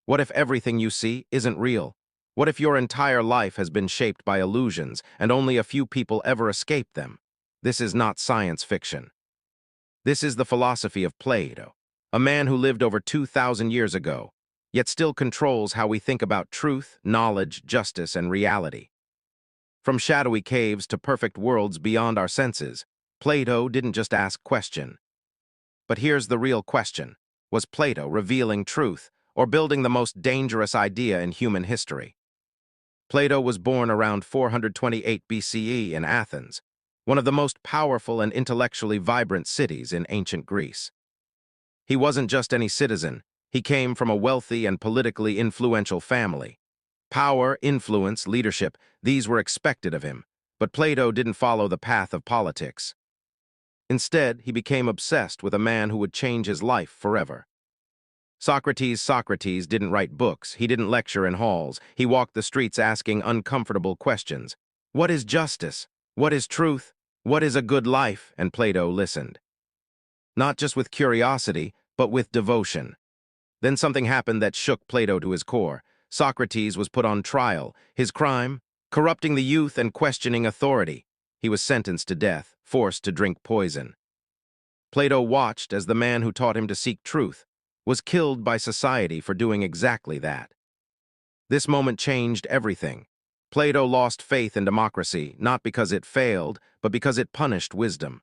What if everything you see isn't real? What if your entire life has been shaped by illusions and only a few people ever escape them? This is not science fiction. This is the philosophy of Plato, a man who lived over 2,000 years ago, yet still controls how we think about truth, knowledge, justice, and reality. From shadowy caves to perfect worlds beyond our senses, Plato didn't just ask question. But here's the real question. Was Plato revealing truth or building the most dangerous idea in human history? Plato was born around 428 BCE in Athens, one of the most powerful and intellectually vibrant cities in ancient Greece. He wasn't just any citizen, he came from a wealthy and politically influential family. Power, influence, leadership, these were expected of him, but Plato didn't follow the path of politics. Instead, he became obsessed with a man who would change his life forever. Socrates didn't write books, he didn't lecture in halls, he walked the streets asking uncomfortable questions. What is justice? What is truth? What is a good life? And Plato listened. Not just with curiosity, but with devotion. Then something happened that shook Plato to his core. Socrates was put on trial. His crime? Corrupting the youth and questioning authority. He was sentenced to death, forced to drink poison. Plato watched as the man who taught him to seek truth was killed by society for doing exactly that. This moment changed everything. Plato lost faith in democracy, not because it failed, but because it punished wisdom.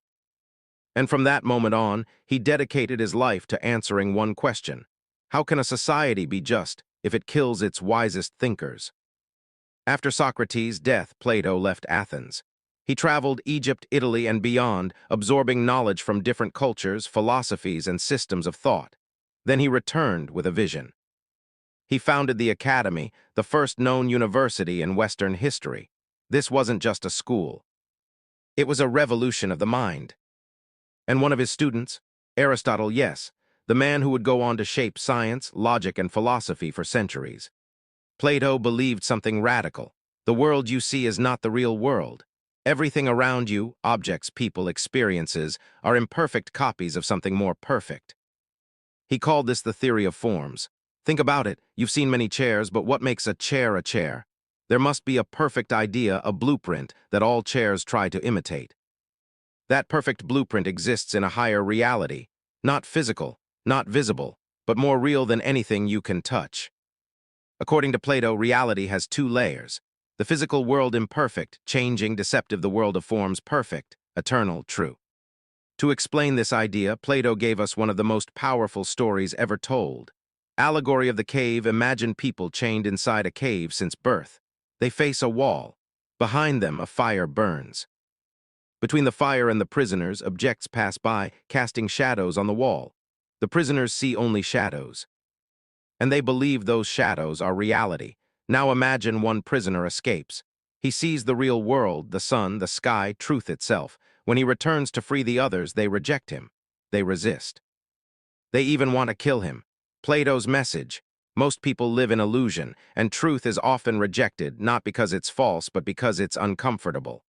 And from that moment on, he dedicated his life to answering one question. How can a society be just if it kills its wisest thinkers? After Socrates' death, Plato left Athens. He traveled Egypt, Italy, and beyond, absorbing knowledge from different cultures, philosophies, and systems of thought. Then he returned with a vision. He founded the Academy, the first known university in Western history. This wasn't just a school. It was a revolution of the mind. And one of his students, Aristotle, yes, the man who would go on to shape science, logic, and philosophy for centuries. Plato believed something radical. The world you see is not the real world. Everything around you, objects, people, experiences, are imperfect copies of something more perfect. He called this the theory of forms. Think about it. You've seen many chairs, but what makes a chair a chair? There must be a perfect idea, a blueprint, that all chairs try to imitate. That perfect blueprint exists in a higher reality, not physical, not visible, but more real than anything you can touch. According to Plato, reality has two layers. The physical world imperfect, changing, deceptive, the world of forms perfect, eternal, true. To explain this idea, Plato gave us one of the most powerful stories ever told. Allegory of the cave. Imagine people chained inside a cave since birth. They face a wall. Behind them, a fire burns. Between the fire and the prisoners, objects pass by, casting shadows on the wall. The prisoners see only shadows. And they believe those shadows are reality. Now imagine one prisoner escapes. He sees the real world, the sun, the sky, truth itself. When he returns to free the others, they reject him. They resist. They even want to kill him. Plato's message: most people live in illusion, and truth is often rejected, not because it's false, but because it's uncomfortable.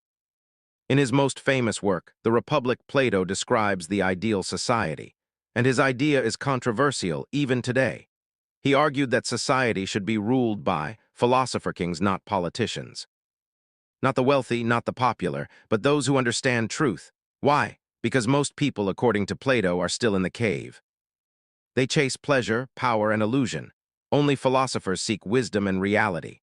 In his most famous work, The Republic, Plato describes the ideal society, and his idea is controversial even today. He argued that society should be ruled by philosopher-kings, not politicians. Not the wealthy, not the popular, but those who understand truth. Why? Because most people, according to Plato, are still in the cave. They chase pleasure, power, and illusion. Only philosophers seek wisdom and reality.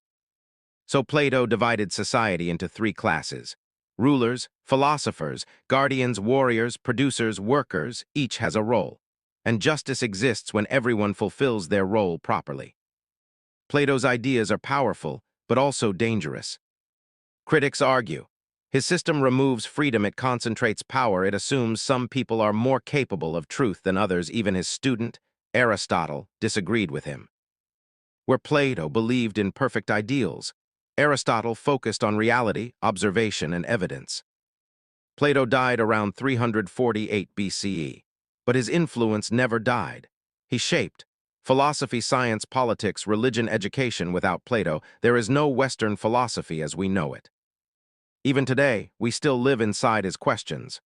So Plato divided society into three classes: rulers, philosophers, guardians, warriors, producers, workers. Each has a role. And justice exists when everyone fulfills their role properly. Plato's ideas are powerful, but also dangerous. Critics argue. His system removes freedom, it concentrates power, it assumes some people are more capable of truth than others. Even his student, Aristotle, disagreed with him. Where Plato believed in perfect ideals, Aristotle focused on reality, observation, and evidence. Plato died around 348 BCE, but his influence never died. He shaped philosophy, science, politics, religion, education. Without Plato, there is no Western philosophy as we know it. Even today, we still live inside his questions.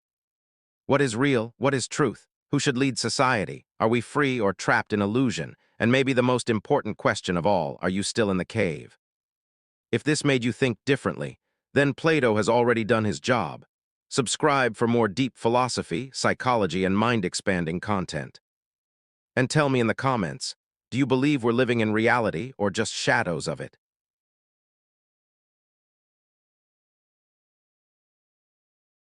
What is real? What is truth? Who should lead society? Are we free or trapped in illusion? And maybe the most important question of all, are you still in the cave? If this made you think differently, then Plato has already done his job. Subscribe for more deep philosophy, psychology, and mind-expanding content. And tell me in the comments, do you believe we're living in reality or just shadows of it?